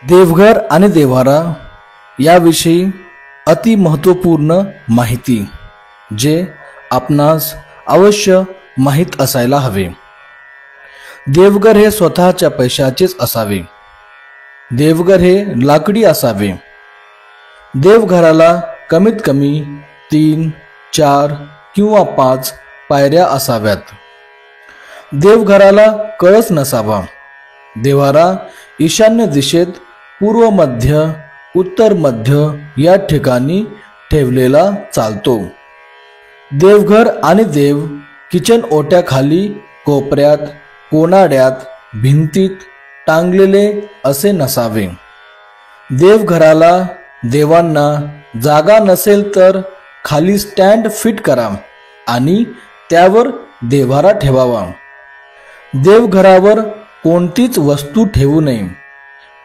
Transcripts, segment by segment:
देवघर आणि देव्हारा याविषयी अति महत्त्वपूर्ण माहिती जे आपणास अवश्य माहीत असायला हवे। देवघर हे स्वतःच्या पैशाचेच असावे। देवघर हे लाकडी असावे। देवघराला कमीत कमी 3, 4 किंवा 5 पायऱ्या असाव्यात। देवघराला कळस नसावा। देव्हारा ईशान्य दिशेत पूर्व मध्य उत्तर मध्य या ठिकाणी ठेवलेला चालतो। देवघर आणि देव किचन ओट्याखाली कोपऱ्यात कोनाड्यात भिंतीत टांगलेले असे नसावे। देवघराला देवांना जागा नसेल तर खाली स्टँड फिट करा आणि त्यावर देव्हारा ठेवावा। देवघरावर कोणतीच वस्तू ठेवू नये।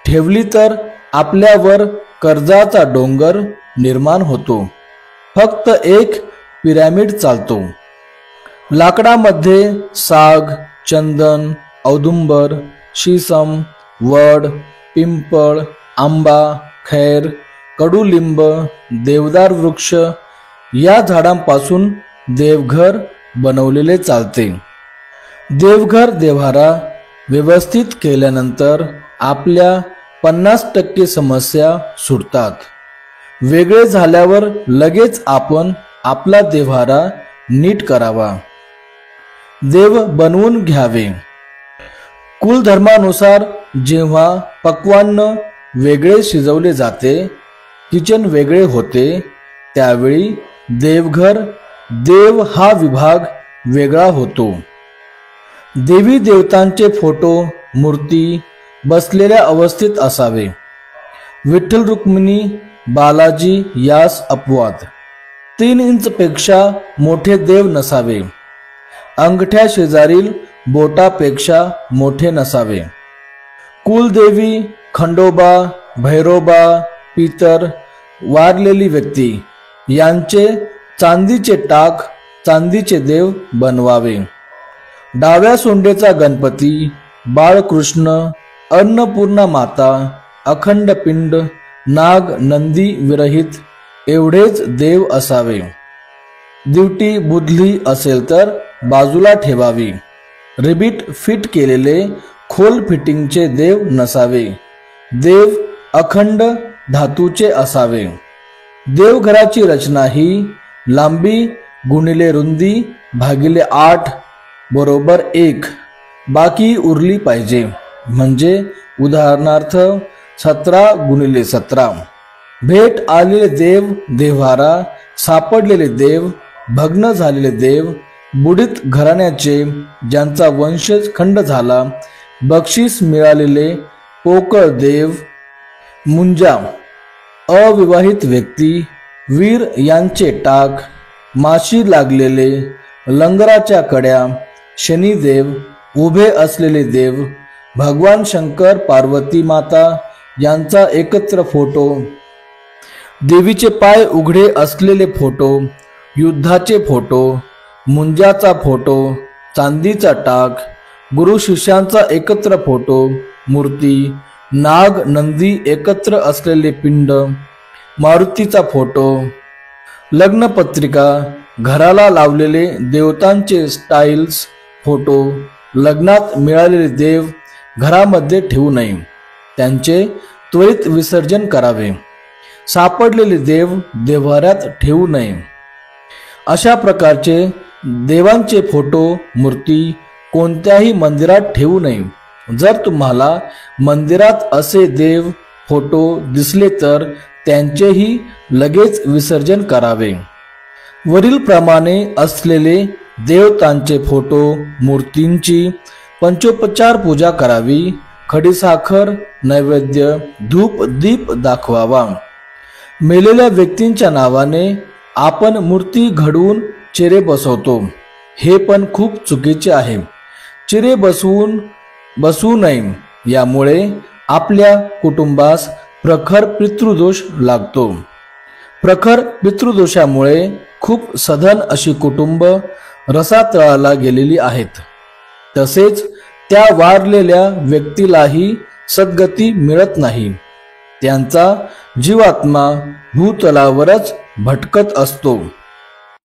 ठेवली तर आपल्यावर कर्जाचा डोंगर निर्माण होतो। फक्त एक पिरॅमिड चालतो। लाकडामध्ये साग, चंदन, औदुंबर, शीसम, वड, पिंपळ, आंबा, खैर, कडुलिंब, देवदार वृक्ष या झाडांपासून देवघर बनवलेले चालते। देवघर देव्हारा व्यवस्थित केल्यानंतर आपल्या 50% समस्या सुटतात। वेगळे झाल्यावर लगेच आपण आपला देव्हारा नीट करावा। देव बनवून घ्यावे। कुलधर्मानुसार जेव्हा पक्वान्न वेगळे शिजवले जाते, किचन वेगळे होते, त्यावेळी देवघर देव हा विभाग वेगळा होतो। देवी देवतांचे फोटो मूर्ती बसलेल्या अवस्थेत असावे। विठ्ठल रुक्मिणी बालाजी यास अपवाद। 3 इंचपेक्षा मोठे देव नसावे। अंगठ्या शेजारील बोटापेक्षा मोठे नसावे। कुलदेवी खंडोबा, भैरोबा, पितर, वारलेली व्यक्ती यांचे चांदीचे टाक चांदीचे देव बनवावे। डाव्या सोंडेचा गणपती, बाळकृष्ण, अन्नपूर्णा माता, अखंड पिंड, नाग नंदी विरहित एवढेच देव असावे। दिवटी बुधली असेल तर बाजूला ठेवावी। रिबीट फिट केलेले खोल फिटिंगचे देव नसावे। देव अखंड धातूचे असावे। देवघराची रचना ही लांबी गुणिले रुंदी भागिले 8 बरोबर 1 बाकी उरली पाहिजे। म्हणजे उदाहरणार्थ 17 गुणिले 17। भेट आलेले देव देव्हारा, सापडलेले देव, भग्न झालेले देव, बुडीत घराण्याचे ज्यांचा वंशज खंड झाला, बक्षीस मिळालेले पोकळ देव, मुंजा, अविवाहित व्यक्ती, वीर यांचे टाक, माशी लागलेले, लंगराच्या कड्या, शनिदेव, उभे असलेले देव, भगवान शंकर पार्वती माता यांचा एकत्र फोटो, देवीचे पाय उघडे असलेले फोटो, युद्धाचे फोटो, मुंजाचा फोटो, चांदीचा टाक, गुरु शिष्यांचा एकत्र फोटो, मूर्ती, नाग नंदी एकत्र असलेले पिंड, मारुतीचा फोटो, लग्नपत्रिका, घराला लावलेले देवतांचे स्टाईल्स फोटो, लग्नात मिळालेले देव घरामध्ये ठेवू नये। त्यांचे त्वरित विसर्जन करावे। सापडलेले देव देव्हाऱ्यात ठेवू नये। अशा प्रकारचे देवांचे फोटो मूर्ती कोणत्याही मंदिरात ठेवू नये। जर तुम्हाला मंदिरात असे देव फोटो दिसले तर त्यांचेही लगेच विसर्जन करावे। वरील प्रमाणे असलेले देवतांचे फोटो मूर्तींची पंचोपचार पूजा करावी। खडीसाखर नैवेद्य धूप दीप दाखवावा। मेलेल्या व्यक्तींच्या नावाने आपण मूर्ती घडवून चिरे बसवतो, हे पण खूप चुकीचे आहे। चिरे बसवू नये। यामुळे आपल्या कुटुंबास प्रखर पितृदोष लागतो। प्रखर पितृदोषामुळे खूप सधन अशी कुटुंब रसातळाला गेलेली आहेत। तसेच त्या वारलेल्या व्यक्तीलाही सद्गती मिळत नाही। त्यांचा जीवात्मा भूतलावरच भटकत असतो.